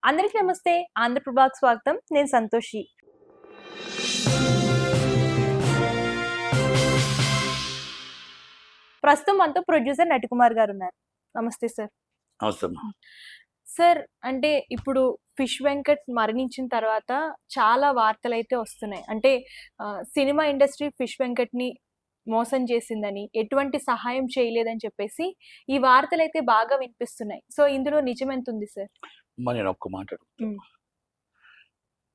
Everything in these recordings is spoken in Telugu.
అందరికీ నమస్తే. ఆంధ్రప్రభకు స్వాగతం. నేను సంతోషి. ప్రస్తుతం మనతో ప్రొడ్యూసర్ నటికుమార్ గారు ఉన్నారు. నమస్తే సార్. నమస్తే. సార్, అంటే ఇప్పుడు ఫిష్ వెంకట్ మరణించిన తర్వాత చాలా వార్తలైతే వస్తున్నాయి. అంటే సినిమా ఇండస్ట్రీ ఫిష్ వెంకట్ని మోసం చేసిందని, ఎటువంటి సహాయం చేయలేదని చెప్పేసి ఈ వార్తలైతే బాగా వినిపిస్తున్నాయి. సో ఇందులో నిజం ఎంత ఉంది సార్? నేను ఒక్క మాట అడుగుతాను.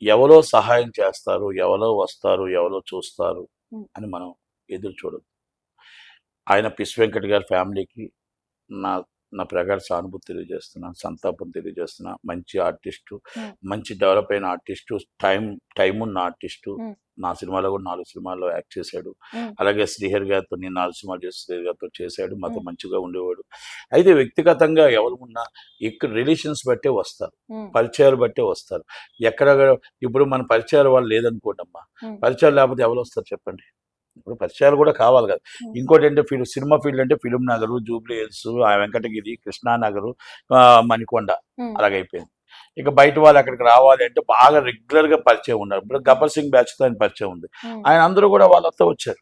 ఎవరో సహాయం చేస్తారు, ఎవరో వస్తారు, ఎవరో చూస్తారు అని మనం ఎదురు చూడదు. ఆయన పిస్ వెంకట్ గారి ఫ్యామిలీకి నా నా ప్రగాఢ సానుభూతి తెలియజేస్తున్నా, సంతాపం తెలియజేస్తున్నా. మంచి ఆర్టిస్టు, మంచి డెవలప్ అయిన ఆర్టిస్టు, టైం ఉన్న ఆర్టిస్టు. నా సినిమాలో కూడా 4 సినిమాల్లో యాక్ట్ చేశాడు. అలాగే శ్రీహరి గారితో నేను 4 సినిమాలు చేసి శ్రీహరి గారితో చేశాడు. మాతో మంచిగా ఉండేవాడు. అయితే వ్యక్తిగతంగా ఎవరు ఉన్నా ఇక్కడ రిలేషన్స్ బట్టే వస్తారు, పరిచయాలు బట్టే వస్తారు. ఎక్కడ ఇప్పుడు మన పరిచయాలు వాళ్ళు లేదనుకోండమ్మా, పరిచయాలు లేకపోతే ఎవరు వస్తారు చెప్పండి? ఇప్పుడు పరిచయాలు కూడా కావాలి కదా. ఇంకోటి అంటే సినిమా ఫీల్డ్ అంటే ఫిలిం నగరు, జూబ్లీ హిల్స్, వెంకటగిరి, కృష్ణానగరు, మణికొండ అలాగైపోయింది. ఇక బయట వాళ్ళు అక్కడికి రావాలి అంటే బాగా రెగ్యులర్ గా పరిచయం ఉన్నారు. ఇప్పుడు గబ్బర్ సింగ్ బ్యాచ్ తో ఆయన పరిచయం ఉంది. ఆయన అందరూ కూడా వాళ్ళతో వచ్చారు.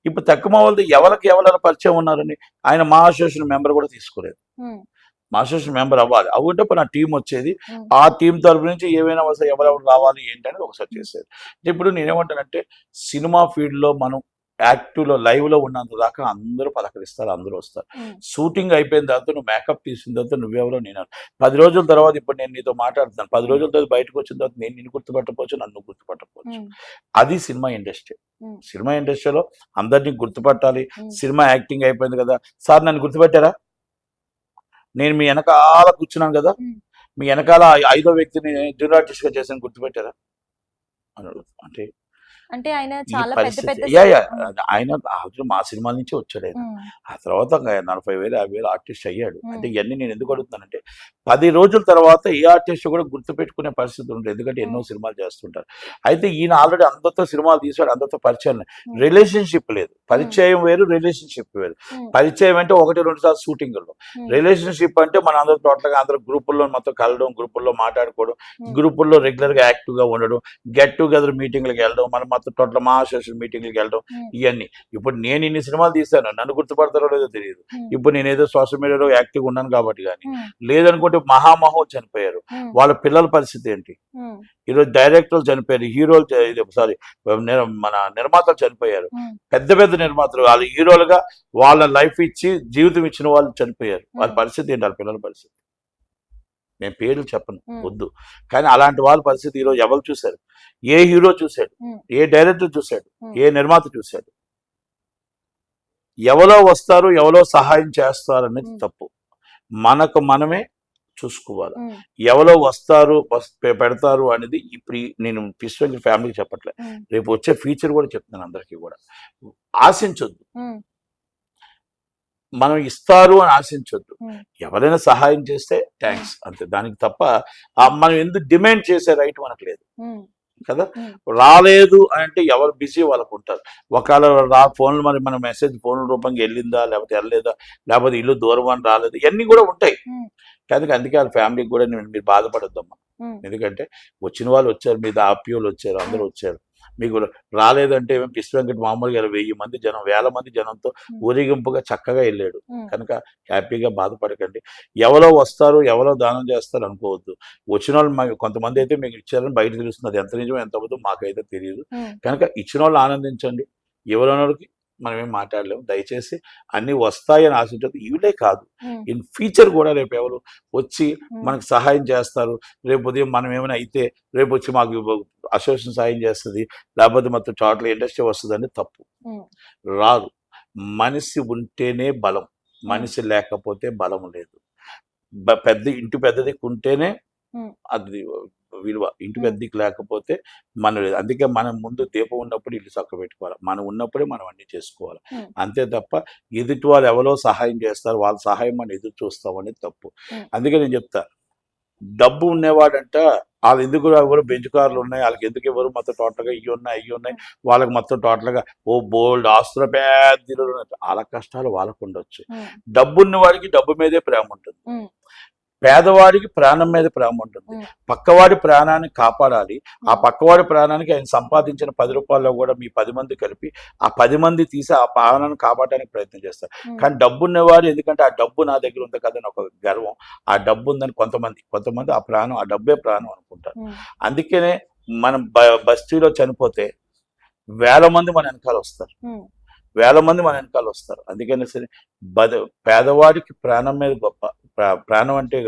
ఇప్పుడు తక్కువ వాళ్ళది ఎవరైనా పరిచయం ఉన్నారని ఆయన మా అసోసియేషన్ మెంబర్ కూడా తీసుకోలేదు. మా అసోసియేషన్ మెంబర్ అవ్వాలి, అవుంటే నా టీం వచ్చేది. ఆ టీం తరపు నుంచి ఏమైనా వస్తే ఎవరెవరు రావాలి ఏంటి అనేది ఒకసారి చేసేది. ఇప్పుడు నేనేమంటానంటే సినిమా ఫీల్డ్లో మనం యాక్టివ్లో లైవ్లో ఉన్నంత దాకా అందరూ పలకరిస్తారు, అందరూ వస్తారు. షూటింగ్ అయిపోయిన తర్వాత నువ్వు మేకప్ తీసిన తర్వాత నువ్వెవరో నేను 10 రోజుల తర్వాత ఇప్పుడు నేను నీతో మాట్లాడుతున్నాను. 10 రోజుల తర్వాత బయటకు వచ్చిన తర్వాత నేను నిన్ను గుర్తుపట్టకపోవచ్చు, నన్ను గుర్తుపట్టకపోవచ్చు. అది సినిమా ఇండస్ట్రీ. సినిమా ఇండస్ట్రీలో అందరినీ గుర్తుపట్టాలి. సినిమా యాక్టింగ్ అయిపోయింది కదా సార్, నన్ను గుర్తుపెట్టారా? నేను మీ వెనకాల కూర్చున్నాను కదా, మీ వెనకాల 5వ వ్యక్తిని జూనియర్ ఆర్టిస్ట్ గా చేసాను, గుర్తుపెట్టారా అని అంటే అంటే ఆయన చాలా ఆయన మా సినిమాల నుంచి వచ్చాడు. ఆయన ఆ తర్వాత 40,000 50,000 ఆర్టిస్ట్ అయ్యాడు. అంటే ఇవన్నీ నేను ఎందుకు అడుగుతానంటే 10 రోజుల తర్వాత ఏ ఆర్టిస్ట్ కూడా గుర్తుపెట్టుకునే పరిస్థితి ఉంటుంది, ఎందుకంటే ఎన్నో సినిమాలు చేస్తుంటారు. అయితే ఈయన ఆల్రెడీ అందరితో సినిమాలు తీసాడు, అందరితో పరిచయం. రిలేషన్షిప్ లేదు, పరిచయం వేరు, రిలేషన్షిప్ వేరు. పరిచయం అంటే 1-2 సార్లు షూటింగ్లో. రిలేషన్షిప్ అంటే మన అందరూ టోటల్గా అందరూ గ్రూపుల్లో మొత్తం కలవడం, గ్రూపుల్లో మాట్లాడుకోవడం, గ్రూపుల్లో రెగ్యులర్ గా యాక్టివ్ గా ఉండడం, గెట్ టుగెదర్ మీటింగ్లకు వెళ్ళడం, మనం మొత్తం టోటల్ మా అసోసియేషన్ మీటింగ్లకు వెళ్ళడం, ఇవన్నీ. ఇప్పుడు నేను ఇన్ని సినిమాలు తీశాను, నన్ను గుర్తుపడతారో లేదో తెలియదు. ఇప్పుడు నేను ఏదో సోషల్ మీడియాలో యాక్టివ్ ఉన్నాను కాబట్టి. కానీ లేదనుకుంటే మహామహోలు చనిపోయారు, వాళ్ళ పిల్లల పరిస్థితి ఏంటి? ఈరోజు డైరెక్టర్లు చనిపోయారు, హీరోలు మన నిర్మాతలు చనిపోయారు. పెద్ద పెద్ద నిర్మాతలు వాళ్ళు హీరోలుగా వాళ్ళ లైఫ్ ఇచ్చి జీవితం ఇచ్చిన వాళ్ళు చనిపోయారు. వాళ్ళ పరిస్థితి ఏంటి? వాళ్ళ పిల్లల పరిస్థితి నేను పేర్లు చెప్పను, వద్దు. కానీ అలాంటి వాళ్ళ పరిస్థితి ఈరోజు ఎవరు చూశారు? ఏ హీరో చూశాడు? ఏ డైరెక్టర్ చూశాడు? ఏ నిర్మాత చూశాడు? ఎవరో వస్తారు, ఎవరో సహాయం చేస్తారు అనేది తప్పు. మనకు మనమే చూసుకోవాలి. ఎవరో వస్తారు పెడతారు అనేది ఇప్పుడు నేను పిస్ వెంకట్ ఫ్యామిలీకి చెప్పట్లే, రేపు వచ్చే ఫ్యూచర్ కూడా చెప్తున్నాను అందరికీ కూడా. ఆశించొద్దు, మనం ఇస్తారు అని ఆశించొద్దు. ఎవరైనా సహాయం చేస్తే థ్యాంక్స్ అంతే, దానికి తప్ప మనం ఎందుకు డిమాండ్ చేసే రైట్ మనకు లేదు కదా. రాలేదు అంటే ఎవరు బిజీ వాళ్ళకు ఉంటారు. ఒకవేళ ఫోన్లు మరి మన మెసేజ్ ఫోన్ రూపంగా వెళ్ళిందా, లేకపోతే వెళ్ళలేదా, లేకపోతే ఇల్లు దూరం అని రాలేదు, ఇవన్నీ కూడా ఉంటాయి. కానీ అందుకే వాళ్ళ ఫ్యామిలీకి కూడా మీరు బాధపడొద్దమ్మా. ఎందుకంటే వచ్చిన వాళ్ళు వచ్చారు, మీద ఆప్యోలు వచ్చారు, అందరూ వచ్చారు. మీకు రాలేదంటే పిస్ వెంకట్ మామూలుగా 1000 మంది జనం, 1000 మంది జనంతో ఊరేగింపుగా చక్కగా వెళ్ళాడు. కనుక హ్యాపీగా బాధపడకండి. ఎవరో వస్తారు, ఎవరో దానం చేస్తారు అనుకోవద్దు. వచ్చిన వాళ్ళు కొంతమంది అయితే మీకు ఇచ్చారని బయట తెలుస్తుంది, ఎంత నిజమో ఎంత అవ్వదు మాకైతే తెలియదు. కనుక ఇచ్చిన వాళ్ళు ఆనందించండి. ఎవరొనరికి మనం ఏం మాట్లాడలేము. దయచేసి అన్ని వస్తాయని ఆశించదు. ఇవిలే కాదు, ఇన్ ఫ్యూచర్ కూడా రేపు ఎవరు వచ్చి మనకు సహాయం చేస్తారు. రేపు ఉదయం మనం ఏమైనా అయితే రేపు వచ్చి మాకు అసోసియేషన్ సహాయం చేస్తుంది, లేకపోతే మొత్తం టోటల్ ఇండస్ట్రీ వస్తుందని తప్పు. రాదు. మనిషి ఉంటేనే బలం, మనిషి లేకపోతే బలం లేదు. ఇంటి పెద్దది ఉంటేనే అది విలువ, ఇంటి పెద్దకి లేకపోతే మనం లేదు. అందుకే మనం ముందు దీపం ఉన్నప్పుడు ఇల్లు చక్క పెట్టుకోవాలి, మనం ఉన్నప్పుడే మనం అన్ని చేసుకోవాలి. అంతే తప్ప ఎదుటి వాళ్ళు ఎవరో సహాయం చేస్తారు, వాళ్ళ సహాయం మనం ఎదురు చూస్తాం అనేది తప్పు. అందుకే నేను చెప్తా, డబ్బు ఉండేవాడంట వాళ్ళు ఎందుకు ఎవరు బెంచ్ కార్లు ఉన్నాయి, వాళ్ళకి ఎందుకు ఎవరు మొత్తం టోటల్గా ఇవి ఉన్నాయి, వాళ్ళకి మొత్తం టోటల్గా బోల్డ్ ఆస్తుల పెద్ద వాళ్ళ కష్టాలు వాళ్ళకు ఉండొచ్చు. డబ్బు ఉన్న వాడికి డబ్బు మీదే ప్రేమ ఉంటుంది. పేదవాడికి ప్రాణం మీద ప్రేమ ఉంటుంది. ఉమ్. పక్కవాడి ప్రాణాన్ని కాపాడాలి. ఆ పక్కవాడి ప్రాణానికి ఆయన సంపాదించిన 10 రూపాయల్లో కూడా మీ 10 మంది కలిపి ఆ 10 మంది తీసి ఆ ప్రాణాన్ని కాపాడడానికి ప్రయత్నం చేస్తారు. ఉమ్. కానీ డబ్బు ఉన్నవాడు ఎందుకంటే ఆ డబ్బు నా దగ్గర ఉంది కదని ఒక గర్వం, ఆ డబ్బు ఉందని కొంతమంది ఆ ప్రాణం, ఆ డబ్బే ప్రాణం అనుకుంటారు. ఉమ్. అందుకనే మనం బస్తీలో చనిపోతే వేల మంది మన వెనకాల వస్తారు, ఉమ్. వేల మంది మన వెనకాల వస్తారు. అందుకనే సరే పేదవాడికి ప్రాణం మీద గొప్ప ప్రాణం అంటే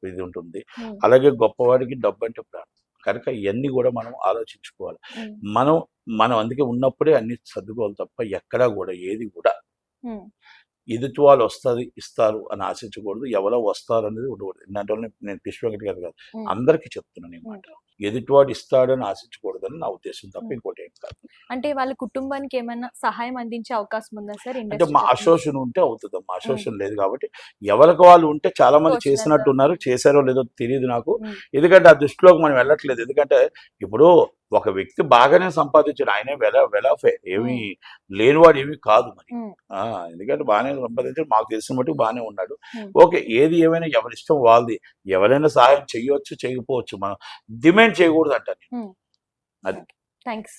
ఇది ఉంటుంది. ఉమ్. అలాగే గొప్పవాడికి డబ్బు అంటే ప్రాణం. కనుక ఇవన్నీ కూడా మనం ఆలోచించుకోవాలి. ఉమ్. మనం అందుకే ఉన్నప్పుడే అన్ని సర్దుకోవాలి తప్ప ఎక్కడా కూడా ఏది కూడా ఉమ్. ఎదుటి వాళ్ళు ఇస్తారు అని ఆశించకూడదు. ఎవరో వస్తారు అనేది ఉండకూడదు. ఇలాంటి వాళ్ళని నేను పిష్ వెంకట్ గారు కాదు, ఉమ్. అందరికీ చెప్తున్నాను ఈ మాట. ఎదుటివాడు ఇస్తాడని ఆశించకూడదని నా ఉద్దేశం తప్ప ఉమ్. ఇంకోటి ఏం కాదు. అంటే వాళ్ళ కుటుంబానికి ఏమైనా సహాయం అందించే అవకాశం ఉందా సార్ అంటే ఇండస్ట్రీ మా తరపున? అసోసియేషన్ ఉంటే అవుతుంది. మా అసోసియేషన్ లేదు కాబట్టి ఎవరికి వాళ్ళు ఉంటే చాలా మంది తోచినంత. చేసినట్టున్నారు. చేశారో లేదో తెలియదు నాకు. ఉమ్. ఎందుకంటే ఆ దృష్టిలోకి మనం వెళ్ళట్లేదు. ఎందుకంటే ఇప్పుడు ఒక వ్యక్తి బాగానే సంపాదించాడు, ఆయనే వెలాఫే, ఏమీ లేనివాడు ఏమీ కాదు మరి. ఉమ్. ఎందుకంటే బాగానే సంపాదించాడు, మాకు తెలిసిన మట్టుకు బాగానే ఉన్నాడు. ఉమ్. ఓకే, ఏది ఏమైనా ఎవరి ఇష్టం వాళ్ళది. ఎవరైనా సహాయం చేయవచ్చు, చేయకపోవచ్చు. మనం డిమాండ్ చేయకూడదు అంటాను. ఉమ్. అది థ్యాంక్స్.